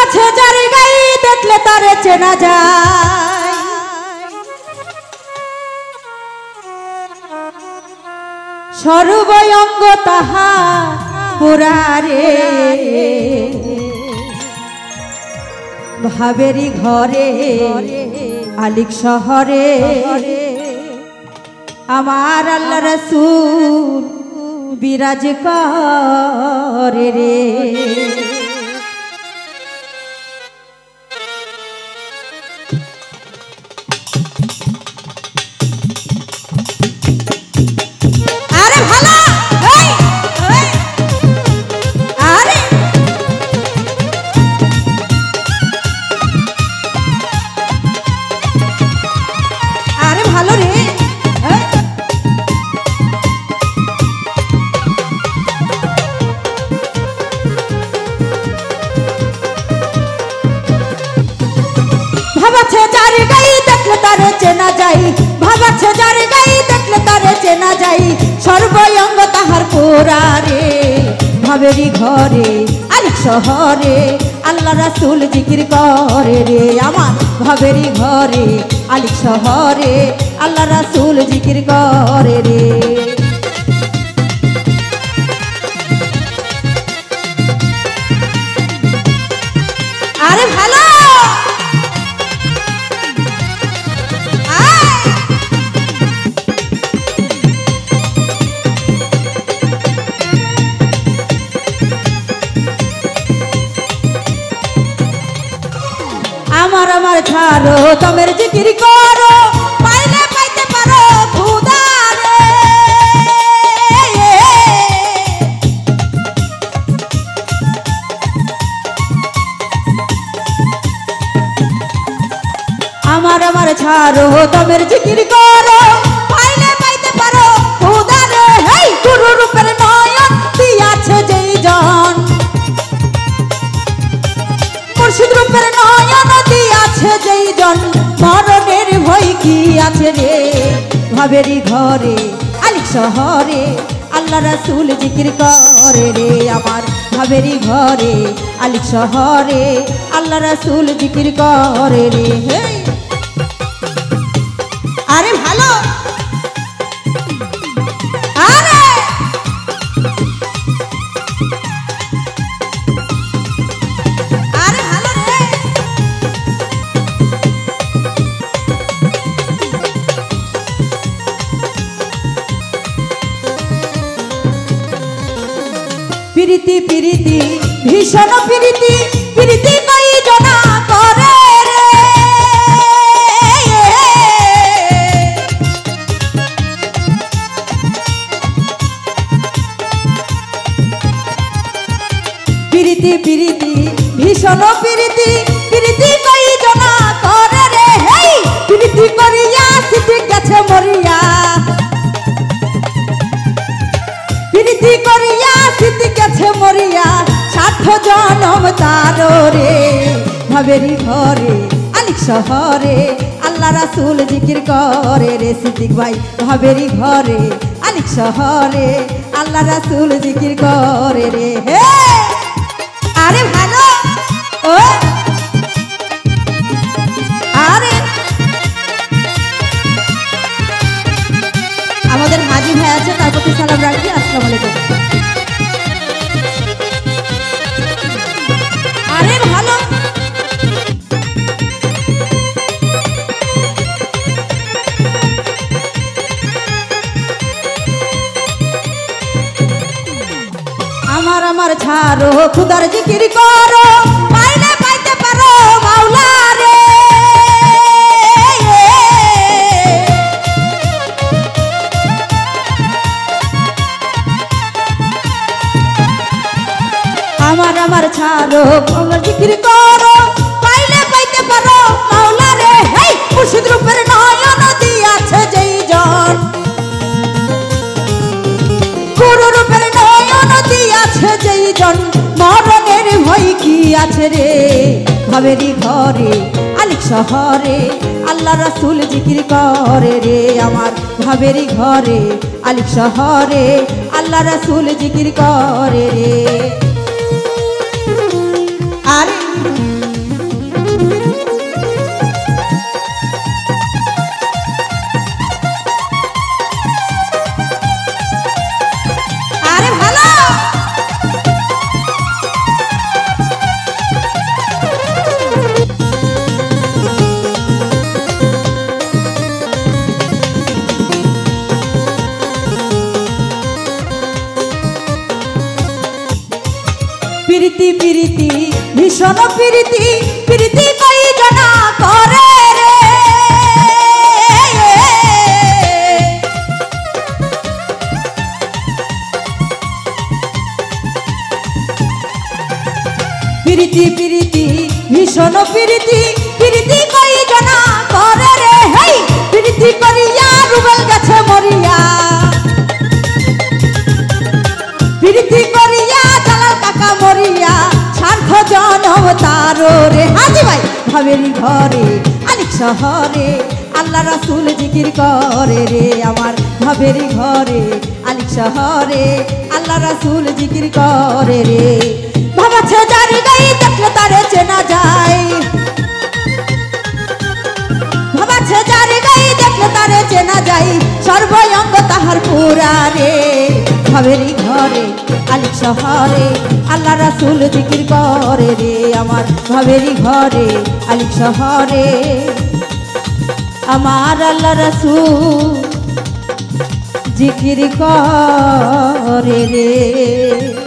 ভাবাছে যার গায়ে দেখলে তারে চেনা যায়, সর্বঙ্গ তাহা পুরারে ভাবেরি ঘরে আলিক শহরে আমার আল্লাহ রাসূল বিরাজ করে রে। আরে ভালো আরে আরে ভালো রে। ভাবাছে যার গায়ে দেখলে তারে চেনা যায়, ভাবাছে যার গায়ে দেখলে তারে চেনা যায়, সর্বঙ্গ তাহার পুরারে ভাবেরি ঘরে আলিক শহরে আল্লাহ রাসূল জিকির করে রে। আমার ভাবেরি ঘরে আলিক শহরে আল্লাহ রাসূল জিকির করে রে। আরে ভালো আমার আমার ছাড়ো তোমের জিকির করো, পাইলে পাইতে পারো খুদারে। আমার আমার ছাড়ো তোমের জিকির করো, পাইলে পাইতে পারো খুদারে। হেই গুরু রূপের নয়ন দিয়াছে যেই জন, মুর্শিদ রূপের নয়ন দিয়াছে যেই জন, মরণের ভয় কি আছে রে। ভাবেরি ঘরে আলিক শহরে আল্লাহ রাসূল জিকির করে রে। আমার ভাবেরি ঘরে আলিক শহরে আল্লাহ রাসূল জিকির করে রে। আরে ভালো আরে প্রীতি প্রীতি ভীষণ প্রীতি, প্রীতি কই জনা করে রে। প্রীতি প্রীতি ভীষণ প্রীতি, প্রীতি কই জনা করে রে। হেই প্রীতি করিয়া সিটি গেছে মরিয়া, প্রীতি করিয়া সিটি গেছে মরিয়া, 60 জনম তার রে। ভাবেরি ঘরে আলিক শহরে আল্লাহ রাসূল জিকির করে রে। সিদ্দিক ভাই ভাবেরি ঘরে আলিক শহরে আল্লাহ রাসূল জিকির করে রে। হে আরে ভালো ও আরে আমাদের হাজি ভাই আছে, তার প্রতি সালাম রাখি। আসসালামু আলাইকুম। আরে ভালো আমার আমার ছাড়ো খুদার জিকির করো, পাইলে পাইতে পারো মাওলা রে। আমার আমার ছাড়ো খুদার জিকির করো, পাইলে পাইতে পারো মাওলা রে। হেই মুর্শিদ রূপের নয়ন দিয়াছে যেই জন, গুরু রূপের নয়ন দিয়াছে যেই জন, মরণের ভয় কি আছে রে। ভাবেরি ঘরে আলিক শহরে আল্লাহ রাসূল জিকির করে রে। আমার ভাবেরি ঘরে আলিক শহরে আল্লাহ রাসূল জিকির করে রে। আরে প্রীতি প্রীতি ভীষণ প্রীতি প্রীতি কই জনা করে রে প্রীতি প্রীতি ভীষণ প্রীতি প্রীতি কই জনা করে রে হেই প্রীতি করিয়া রুবেল গেছে মরিয়া প্রীতি করিয়া জালাল কাকা মরিয়া স্বার্থ জনম তারো রে হাজি ভাই ভাবেরি ঘরে আলিক শহরে আল্লাহ রাসূল জিকির করে রে আমার ভাবেরি ঘরে আলিক শহরে আল্লাহ রাসূল জিকির করে রে ভাবাছে যার গাই দেখলে তারে চেনা যায় ভাবাছে যার গাই দেখলে তারে চেনা যায় সর্বঙ্গ তাহার পুরা রে ভাবেরি ঘরে আলিক শহরে আল্লাহ রাসূল জিকির করে রে আমার ভাবেরি ঘরে আলিক শহরে আমার আল্লাহ রাসূল জিকির করে রে।